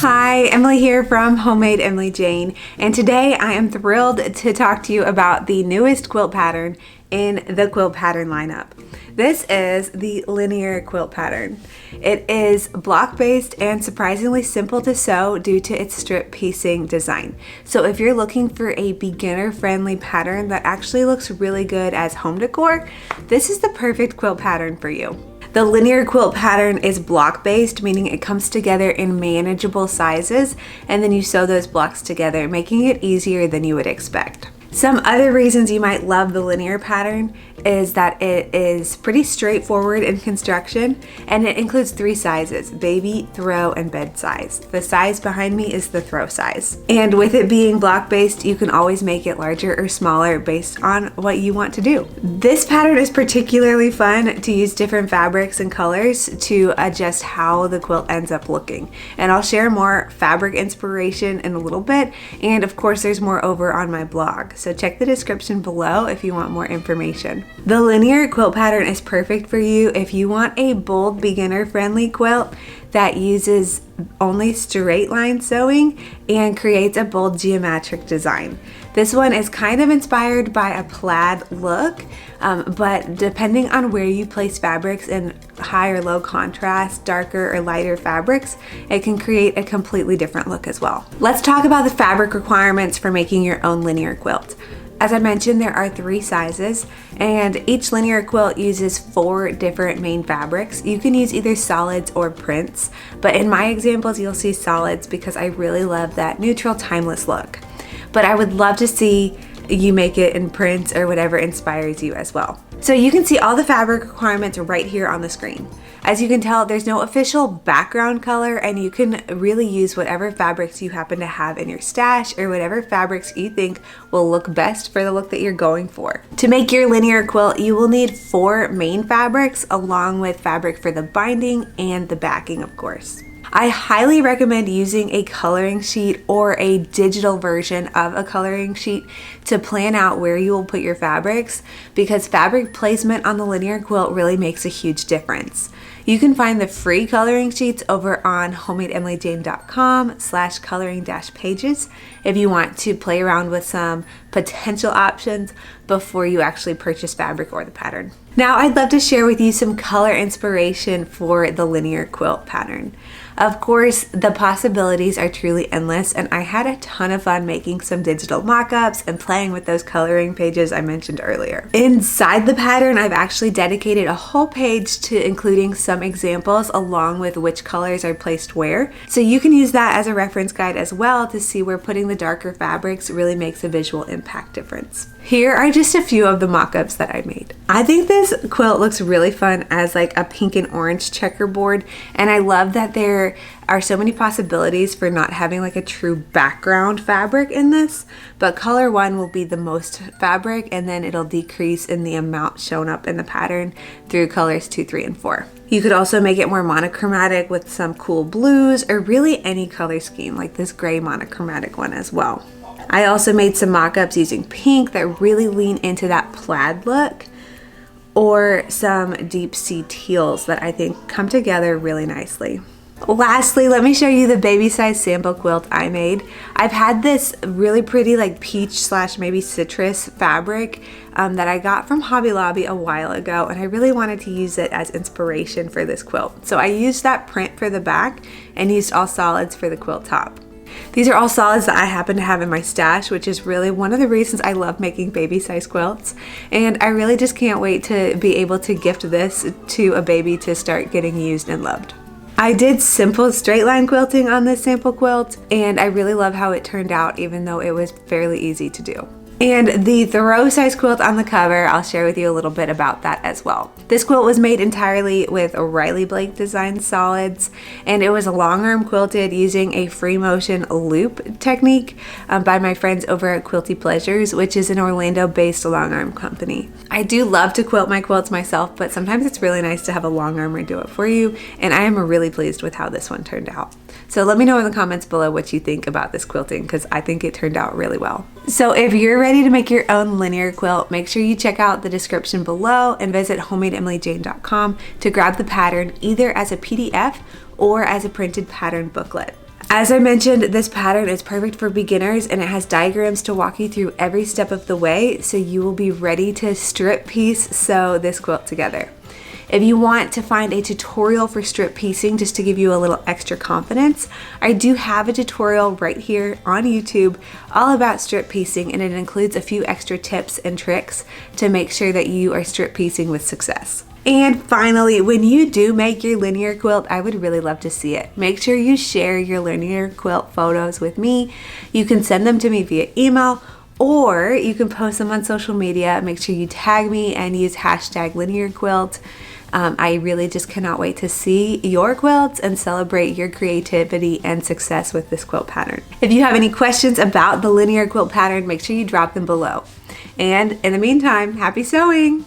Hi, Emily here from Homemade Emily Jane, and today I am thrilled to talk to you about the newest quilt pattern in the quilt pattern lineup. This is the Linear Quilt Pattern. It is block-based and surprisingly simple to sew due to its strip piecing design. So if you're looking for a beginner-friendly pattern that actually looks really good as home decor, this is the perfect quilt pattern for you. The Linear Quilt Pattern is block-based, meaning it comes together in manageable sizes, and then you sew those blocks together, making it easier than you would expect. Some other reasons you might love the linear pattern is that it is pretty straightforward in construction, and it includes 3 sizes: baby, throw, and bed size. The size behind me is the throw size. And with it being block-based, you can always make it larger or smaller based on what you want to do. This pattern is particularly fun to use different fabrics and colors to adjust how the quilt ends up looking. And I'll share more fabric inspiration in a little bit, and of course there's more over on my blog. So check the description below if you want more information. The Linear Quilt Pattern is perfect for you if you want a bold, beginner-friendly quilt that uses only straight line sewing and creates a bold geometric design. This one is kind of inspired by a plaid look, but depending on where you place fabrics in high or low contrast, darker or lighter fabrics, it can create a completely different look as well. Let's talk about the fabric requirements for making your own linear quilt. As I mentioned, there are 3 sizes, and each linear quilt uses 4 different main fabrics. You can use either solids or prints, but in my examples you'll see solids because I really love that neutral, timeless look. But I would love to see you make it in prints or whatever inspires you as well. So you can see all the fabric requirements right here on the screen. As you can tell, there's no official background color, and you can really use whatever fabrics you happen to have in your stash or whatever fabrics you think will look best for the look that you're going for. To make your linear quilt, you will need 4 main fabrics along with fabric for the binding and the backing, of course. I highly recommend using a coloring sheet or a digital version of a coloring sheet to plan out where you will put your fabrics, because fabric placement on the linear quilt really makes a huge difference. You can find the free coloring sheets over on homemadeemilyjane.com/coloring-pages if you want to play around with some potential options before you actually purchase fabric or the pattern. Now I'd love to share with you some color inspiration for the linear quilt pattern. Of course, the possibilities are truly endless, and I had a ton of fun making some digital mock-ups and playing with those coloring pages I mentioned earlier. Inside the pattern, I've actually dedicated a whole page to including some examples along with which colors are placed where, so you can use that as a reference guide as well to see where putting the darker fabrics really makes a visual impact difference. Here are just a few of the mock-ups that I made. I think this quilt looks really fun as like a pink and orange checkerboard, and I love that there are so many possibilities for not having like a true background fabric in this, but color 1 will be the most fabric, and then it'll decrease in the amount shown up in the pattern through colors 2, 3, and 4. You could also make it more monochromatic with some cool blues or really any color scheme like this gray monochromatic one as well. I also made some mock-ups using pink that really lean into that plaid look, or some deep sea teals that I think come together really nicely. Lastly, let me show you the baby size sample quilt I made. I've had this really pretty like peach / maybe citrus fabric that I got from Hobby Lobby a while ago, and I really wanted to use it as inspiration for this quilt. So I used that print for the back and used all solids for the quilt top. These are all solids that I happen to have in my stash, which is really one of the reasons I love making baby size quilts, and I really just can't wait to be able to gift this to a baby to start getting used and loved. I did simple straight line quilting on this sample quilt, and I really love how it turned out, even though it was fairly easy to do. And the throw size quilt on the cover, I'll share with you a little bit about that as well. This quilt was made entirely with Riley Blake design solids, and it was long arm quilted using a free motion loop technique by my friends over at Quilty Pleasures, which is an Orlando based long arm company. I do love to quilt my quilts myself, but sometimes it's really nice to have a long armer do it for you, and I am really pleased with how this one turned out. So let me know in the comments below what you think about this quilting, because I think it turned out really well. So if you're ready to make your own linear quilt, make sure you check out the description below and visit homemadeemilyjane.com to grab the pattern either as a PDF or as a printed pattern booklet. As I mentioned, this pattern is perfect for beginners and it has diagrams to walk you through every step of the way, so you will be ready to strip piece sew this quilt together. If you want to find a tutorial for strip piecing just to give you a little extra confidence, I do have a tutorial right here on YouTube all about strip piecing, and it includes a few extra tips and tricks to make sure that you are strip piecing with success. And finally, when you do make your linear quilt, I would really love to see it. Make sure you share your linear quilt photos with me. You can send them to me via email, or you can post them on social media. Make sure you tag me and use hashtag linear quilt. I really just cannot wait to see your quilts and celebrate your creativity and success with this quilt pattern. If you have any questions about the linear quilt pattern, make sure you drop them below. And in the meantime, happy sewing!